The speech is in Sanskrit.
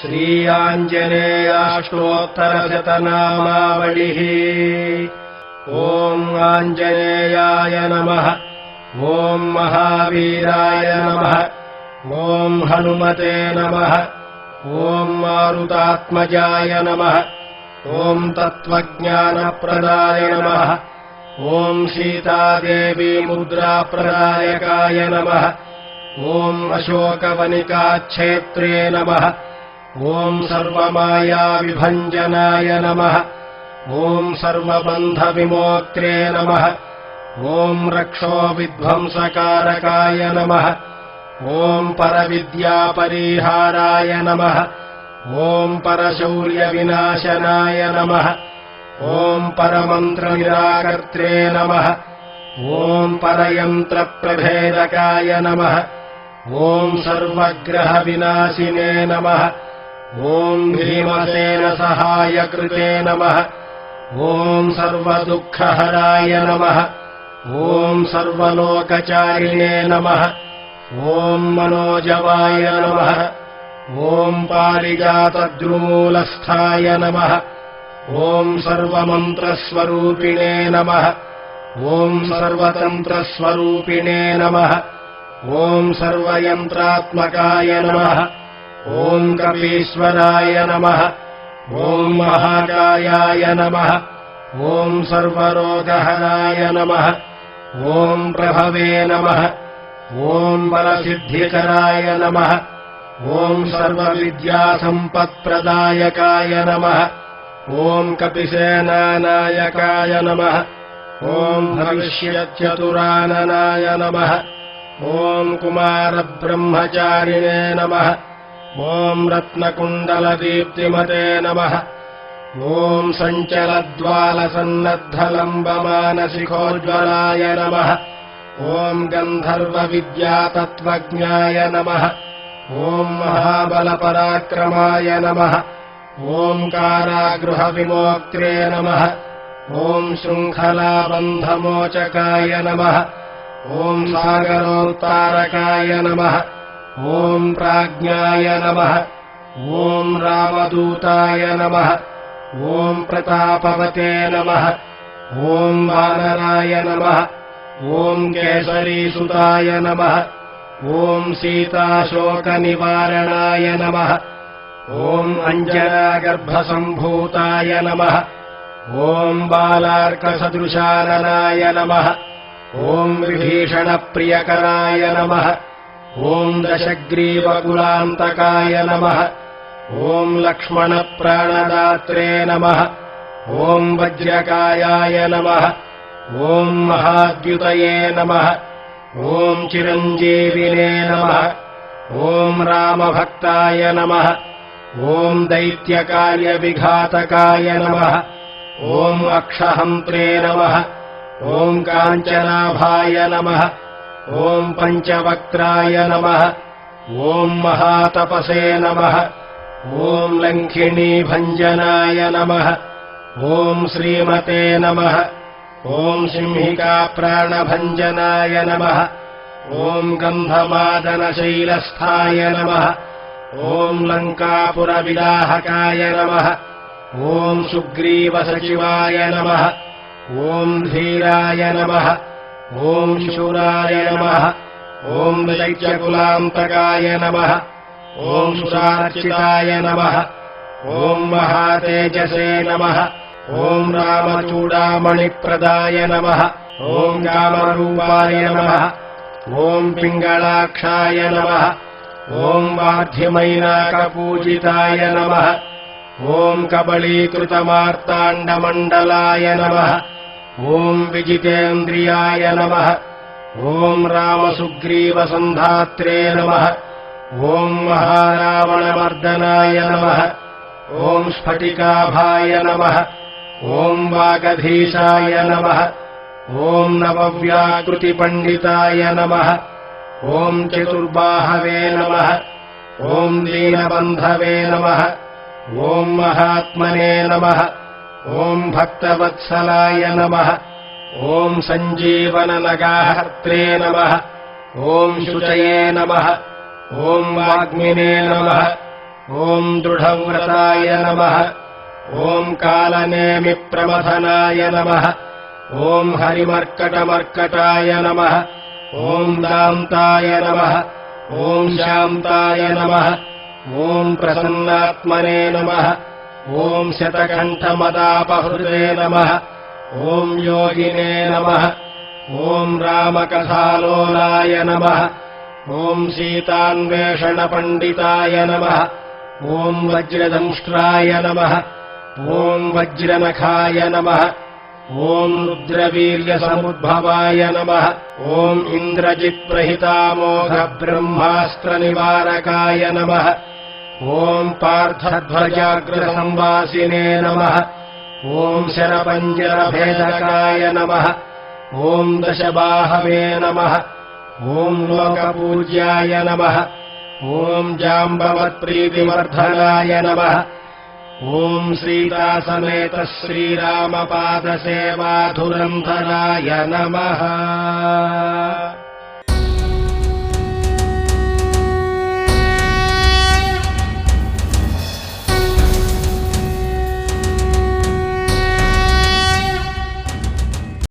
श्रीयाञ्जनेयाष्टोत्तरशतनामावलिः। ॐ आञ्जनेयाय नमः। ॐ महावीराय नमः। ॐ हनुमते नमः। ॐ मारुतात्मजाय नमः। ॐ तत्त्वज्ञानप्रदाय नमः। ॐ सीतादेवी मुद्राप्रदायकाय नमः। ॐ अशोकवनिकाक्षेत्रे नमः। ॐ सर्वमायाविभञ्जनाय नमः। ॐ सर्वबन्धविमोक्त्रे नमः। ॐ रक्षोविध्वंसकारकाय नमः। ॐ परविद्यापरिहाराय नमः। ॐ परशौर्यविनाशनाय नमः। ॐ परमन्त्रनिराकर्त्रे नमः। ॐ परयन्त्रप्रभेदकाय नमः। ॐ सर्वग्रहविनाशिने नमः। ॐ भीमसेनसहायकृते नमः। ॐ सर्वदुःखहराय नमः। ॐ सर्वलोकचारिणे नमः। ॐ मनोजवाय नमः। ॐ पारिजातद्रुमूलस्थाय नमः। ॐ सर्वमन्त्रस्वरूपिणे नमः। ॐ सर्वतन्त्रस्वरूपिणे नमः। ॐ सर्वयन्त्रात्मकाय नमः। ॐ कपीश्वराय नमः। ॐ महाकायाय नमः। ॐ सर्वरोगहराय नमः। ॐ प्रभवे नमः। ॐ बलसिद्धिकराय नमः। ॐ सर्वविद्यासम्पत्प्रदायकाय नमः। ॐ कपिसेनानायकाय नमः। ॐ भविष्यच्चतुराननाय नमः। ॐ कुमारब्रह्मचारिणे नमः। ॐ रत्नकुण्डलदीप्तिमते नमः। ॐ सञ्चलद्वालसन्नद्धलम्बमानशिखोज्ज्वलाय नमः। ॐ गन्धर्वविद्यातत्त्वज्ञाय नमः। ॐ महाबलपराक्रमाय नमः। ॐ कारागृहविमोक्त्रे नमः। ॐ शृङ्खलाबन्धमोचकाय नमः। ॐ सागरोत्तारकाय नमः। ॐ प्राज्ञाय नमः। ॐ रामदूताय नमः। ॐ प्रतापवते नमः। ॐ वानराय नमः। ॐ केसरीसुताय नमः। ॐ सीताशोकनिवारणाय नमः। ॐ अञ्जनागर्भसम्भूताय नमः। ॐ बालार्कसदृशाननाय नमः। ॐ विभीषणप्रियकराय नमः। ॐ दशग्रीवकुलान्तकाय नमः। ॐ लक्ष्मणप्राणदात्रे नमः। ॐ वज्रकायाय नमः। ॐ महाद्युतये नमः। ॐ चिरञ्जीविने नमः। ॐ रामभक्ताय नमः। ॐ दैत्यकार्यविघातकाय नमः। ॐ अक्षहन्त्रे नमः। ॐ काञ्चनाभाय नमः। ॐ पञ्चवक्त्राय नमः। ॐ महातपसे नमः। ॐ लङ्घिणीभञ्जनाय नमः। ॐ श्रीमते नमः। ॐ सिंहिकाप्राणभञ्जनाय नमः। ॐ गन्धमादनशैलस्थाय नमः। ॐ लङ्कापुरविदाहकाय नमः। ॐ सुग्रीवसचिवाय नमः। ॐ धीराय नमः। ॐ शूराय नमः। ॐ दैत्यकुलान्तकाय नमः। ॐ सुरार्चिताय नमः। ॐ महातेजसे नमः। ॐ रामचूडामणिप्रदाय नमः। ॐ कामरूपाय नमः। ॐ पिङ्गलाक्षाय नमः। ॐ वार्ध्यमैनाकपूजिताय नमः। ॐ कबलीकृतमार्ताण्डमण्डलाय नमः। ॐ विजितेन्द्रियाय नमः। ॐ रामसुग्रीवसन्धात्रे नमः। ॐ महारावणमर्दनाय नमः। ॐ स्फटिकाभाय नमः। ॐ वागधीशाय नमः। ॐ नवव्याकृतिपण्डिताय नमः। ॐ चतुर्बाहवे नमः। ॐ दीनबन्धवे नमः। ॐ महात्मने नमः। ॐ भक्तवत्सलाय नमः। ॐ सञ्जीवननगाहर्त्रे नमः। ॐ शुचये नमः। ॐ वाग्मिने नमः। ॐ दृढव्रताय नमः। ॐ कालनेमिप्रमथनाय नमः। ॐ हरिमर्कटमर्कटाय नमः। ॐ दान्ताय नमः। ॐ शान्ताय नमः। ॐ प्रसन्नात्मने नमः। ॐ शतकण्ठमदापहृते नमः। ॐ योगिने नमः। ॐ रामकथालोलाय नमः। ॐ सीतान्वेषणपण्डिताय नमः। ॐ वज्रदंष्ट्राय नमः। ॐ वज्रनखाय नमः। ॐ रुद्रवीर्यसमुद्भवाय नमः। ॐ इन्द्रजित्प्रहितामोघब्रह्मास्त्रनिवारकाय नमः। ॐ पार्थध्वजाग्रसंवासिने नमः। ॐ शरपञ्जरभेदकाय नमः। ॐ दशबाहवे नमः। ॐ लोकपूज्याय नमः। ॐ जाम्बवत्प्रीतिवर्धनाय नमः। ॐ सीतासमेत श्रीरामपादसेवाधुरन्धराय नमः।